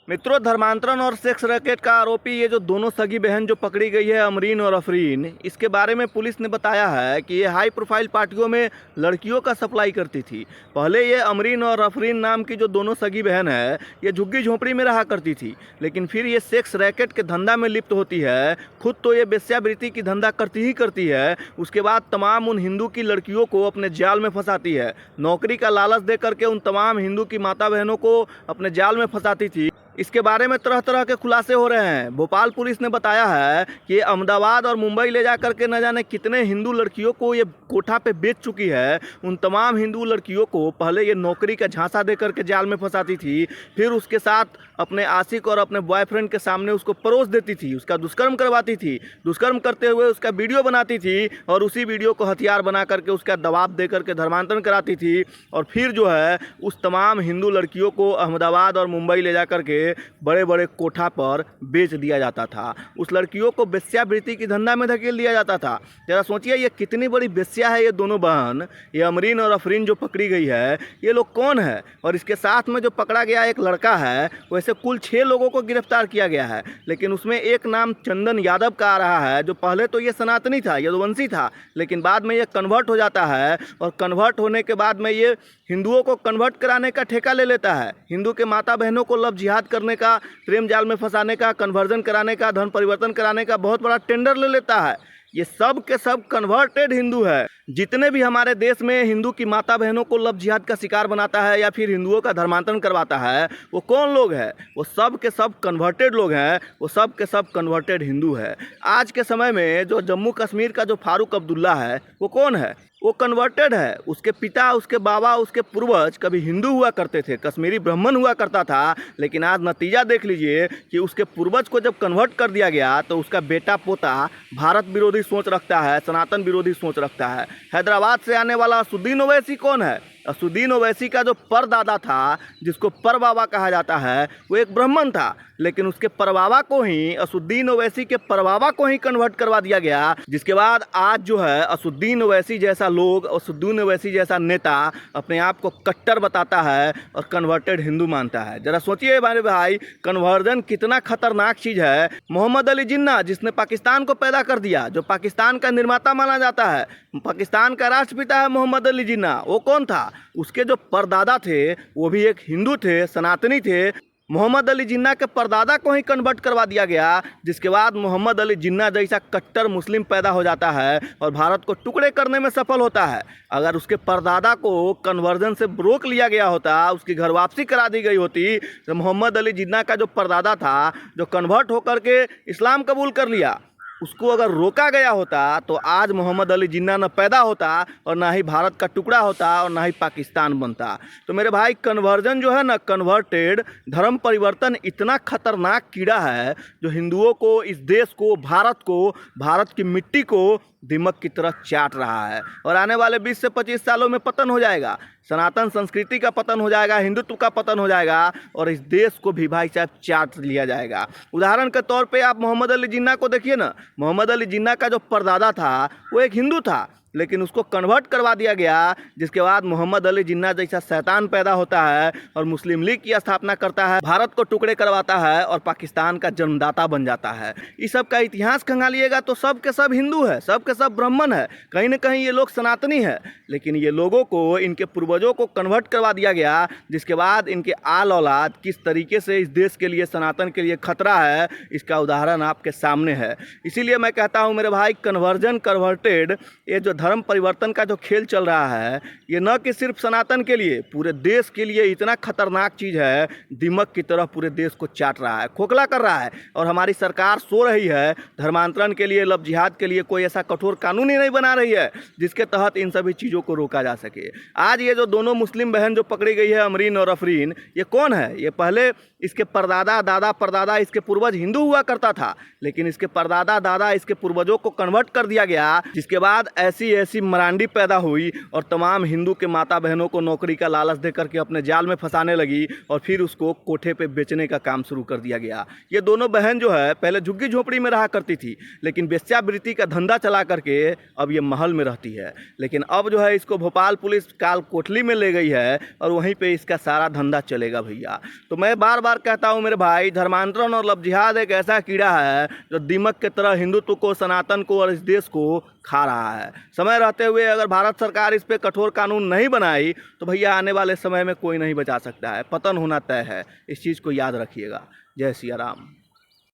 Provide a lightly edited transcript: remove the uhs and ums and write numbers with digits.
मित्रों, धर्मांतरण और सेक्स रैकेट का आरोपी ये जो दोनों सगी बहन जो पकड़ी गई है, अमरीन और अफरीन, इसके बारे में पुलिस ने बताया है कि ये हाई प्रोफाइल पार्टियों में लड़कियों का सप्लाई करती थी। पहले ये अमरीन और अफरीन नाम की जो दोनों सगी बहन है, ये झुग्गी झोंपड़ी में रहा करती थी, लेकिन फिर ये सेक्स रैकेट के धंधा में लिप्त होती है। खुद तो ये वेश्यावृत्ति की धंधा करती ही करती है, उसके बाद तमाम उन हिंदू की लड़कियों को अपने जाल में फंसाती है। नौकरी का लालच दे करके उन तमाम हिंदू की माता बहनों को अपने जाल में फंसाती थी। इसके बारे में तरह तरह के खुलासे हो रहे हैं। भोपाल पुलिस ने बताया है कि अहमदाबाद और मुंबई ले जा करके न जाने कितने हिंदू लड़कियों को ये कोठा पे बेच चुकी है। उन तमाम हिंदू लड़कियों को पहले ये नौकरी का झांसा दे करके जाल में फंसाती थी, फिर उसके साथ अपने आशिक और अपने बॉयफ्रेंड के सामने उसको परोस देती थी, उसका दुष्कर्म करवाती थी, दुष्कर्म करते हुए उसका वीडियो बनाती थी और उसी वीडियो को हथियार बना करके उसका दबाव दे करके धर्मांतरण कराती थी। और फिर जो है उस तमाम हिंदू लड़कियों को अहमदाबाद और मुंबई ले जा करके बड़े बड़े कोठा पर बेच दिया जाता था। उस लड़कियों को वेश्यावृत्ति की धंधा में धकेल दिया जाता था। जरा सोचिए ये कितनी बड़ी वेश्या है ये दोनों बहन। ये अमरीन और अफरीन जो पकड़ी गई है, ये लोग कौन है? और इसके साथ में जो पकड़ा गया एक लड़का है, वैसे कुल 6 लोगों को गिरफ्तार किया गया है, लेकिन उसमें एक नाम चंदन यादव का आ रहा है, जो पहले तो ये सनातनी था, यदुवंशी था, लेकिन बाद में ये कन्वर्ट हो जाता है और कन्वर्ट होने के बाद में ये हिंदुओं को कन्वर्ट कराने का ठेका ले लेता है। हिंदू के माता बहनों को लव जिहाद करने का, प्रेम जाल में फंसाने का, कन्वर्जन कराने का, धर्म परिवर्तन कराने का बहुत बड़ा टेंडर ले लेता है। ये सब के सब कन्वर्टेड हिंदू है। जितने भी हमारे देश में हिंदू की माता बहनों को लव जिहाद का शिकार बनाता है या फिर हिंदुओं का धर्मांतरण करवाता है, वो कौन लोग हैं? वो सब के सब कन्वर्टेड लोग हैं, वो सब के सब कन्वर्टेड हिंदू है। आज के समय में जो जम्मू कश्मीर का जो फारूक अब्दुल्ला है, वो कौन है? वो कन्वर्टेड है। उसके पिता, उसके बाबा, उसके पूर्वज कभी हिंदू हुआ करते थे, कश्मीरी ब्राह्मण हुआ करता था, लेकिन आज नतीजा देख लीजिए कि उसके पूर्वज को जब कन्वर्ट कर दिया गया तो उसका बेटा पोता भारत विरोधी सोच रखता है, सनातन विरोधी सोच रखता है। हैदराबाद से आने वाला असुद्दीन ओवैसी कौन है? असुद्दीन ओवैसी का जो परदादा था, जिसको परबाबा कहा जाता है, वो एक ब्राह्मण था, लेकिन उसके परबाबा को ही, असुद्दीन ओवैसी के परबाबा को ही कन्वर्ट करवा दिया गया। जिसके बाद आज जो है असुद्दीन ओवैसी जैसा लोग, असुद्दीन ओवैसी जैसा नेता अपने आप को कट्टर बताता है और कन्वर्टेड हिंदू मानता है। जरा सोचिए मेरे भाई, कन्वर्जन कितना खतरनाक चीज़ है। मोहम्मद अली जिन्ना, जिसने पाकिस्तान को पैदा कर दिया, जो पाकिस्तान का निर्माता माना जाता है, पाकिस्तान का राष्ट्रपिता है मोहम्मद अली जिन्ना, वो कौन था? उसके जो परदादा थे वो भी एक हिंदू थे, सनातनी थे। मोहम्मद अली जिन्ना के परदादा को ही कन्वर्ट करवा दिया गया, जिसके बाद मोहम्मद अली जिन्ना जैसा कट्टर मुस्लिम पैदा हो जाता है और भारत को टुकड़े करने में सफल होता है। अगर उसके परदादा को कन्वर्जन से रोक लिया गया होता, उसकी घर वापसी करा दी गई होती, तो मोहम्मद अली जिन्ना का जो परदादा था, जो कन्वर्ट होकर के इस्लाम कबूल कर लिया, उसको अगर रोका गया होता तो आज मोहम्मद अली जिन्ना न पैदा होता और ना ही भारत का टुकड़ा होता और ना ही पाकिस्तान बनता। तो मेरे भाई, कन्वर्जन जो है ना, कन्वर्टेड धर्म परिवर्तन इतना खतरनाक कीड़ा है जो हिंदुओं को, इस देश को, भारत को, भारत की मिट्टी को दीमक की तरह चाट रहा है। और आने वाले 20 से 25 सालों में पतन हो जाएगा, सनातन संस्कृति का पतन हो जाएगा, हिंदुत्व का पतन हो जाएगा और इस देश को भी भाई साहब चाट लिया जाएगा। उदाहरण के तौर पे आप मोहम्मद अली जिन्ना को देखिए ना। मोहम्मद अली जिन्ना का जो परदादा था वो एक हिंदू था, लेकिन उसको कन्वर्ट करवा दिया गया, जिसके बाद मोहम्मद अली जिन्ना जैसा शैतान पैदा होता है और मुस्लिम लीग की स्थापना करता है, भारत को टुकड़े करवाता है और पाकिस्तान का जन्मदाता बन जाता है। इस सब का इतिहास खंगालिएगा तो सब के सब हिंदू है, सब के सब ब्राह्मण है, कहीं ना कहीं ये लोग सनातनी है, लेकिन ये लोगों को, इनके पूर्वजों को कन्वर्ट करवा दिया गया, जिसके बाद इनके आल औलाद किस तरीके से इस देश के लिए, सनातन के लिए खतरा है, इसका उदाहरण आपके सामने है। इसीलिए मैं कहता हूँ मेरे भाई, कन्वर्जन, कन्वर्टेड, ये जो धर्म परिवर्तन का जो खेल चल रहा है, ये न कि सिर्फ सनातन के लिए, पूरे देश के लिए इतना खतरनाक चीज़ है, दीमक की तरह पूरे देश को चाट रहा है, खोखला कर रहा है। और हमारी सरकार सो रही है, धर्मांतरण के लिए, लव जिहाद के लिए कोई ऐसा कठोर कानून ही नहीं बना रही है जिसके तहत इन सभी चीज़ों को रोका जा सके। आज ये जो दोनों मुस्लिम बहन जो पकड़ी गई है, अमरीन और अफरीन, ये कौन है? ये पहले इसके परदादा, दादा, परदादा, इसके पूर्वज हिंदू हुआ करता था, लेकिन इसके परदादा, दादा, इसके पूर्वजों को कन्वर्ट कर दिया गया, जिसके बाद ऐसी ऐसी मरांडी पैदा हुई और तमाम हिंदू के माता बहनों को नौकरी का लालच दे करके अपने जाल में फंसाने लगी और फिर उसको कोठे पे बेचने का काम शुरू कर दिया गया। ये दोनों बहन जो है पहले झुग्गी झोपड़ी में रहा करती थी, लेकिन वेश्यावृत्ति का धंधा चला करके अब ये महल में रहती है। लेकिन अब जो है इसको भोपाल पुलिस काल कोठली में ले गई है और वहीं पे इसका सारा धंधा चलेगा भैया। तो मैं बार बार कहता हूँ मेरे भाई, धर्मांतरण और लव जिहाद एक ऐसा कीड़ा है जो दीमक की तरह हिंदुत्व को, सनातन को और इस देश को खा रहा है। समय रहते हुए अगर भारत सरकार इस पे कठोर कानून नहीं बनाई तो भैया आने वाले समय में कोई नहीं बचा सकता है, पतन होना तय है। इस चीज़ को याद रखिएगा। जय सिया राम।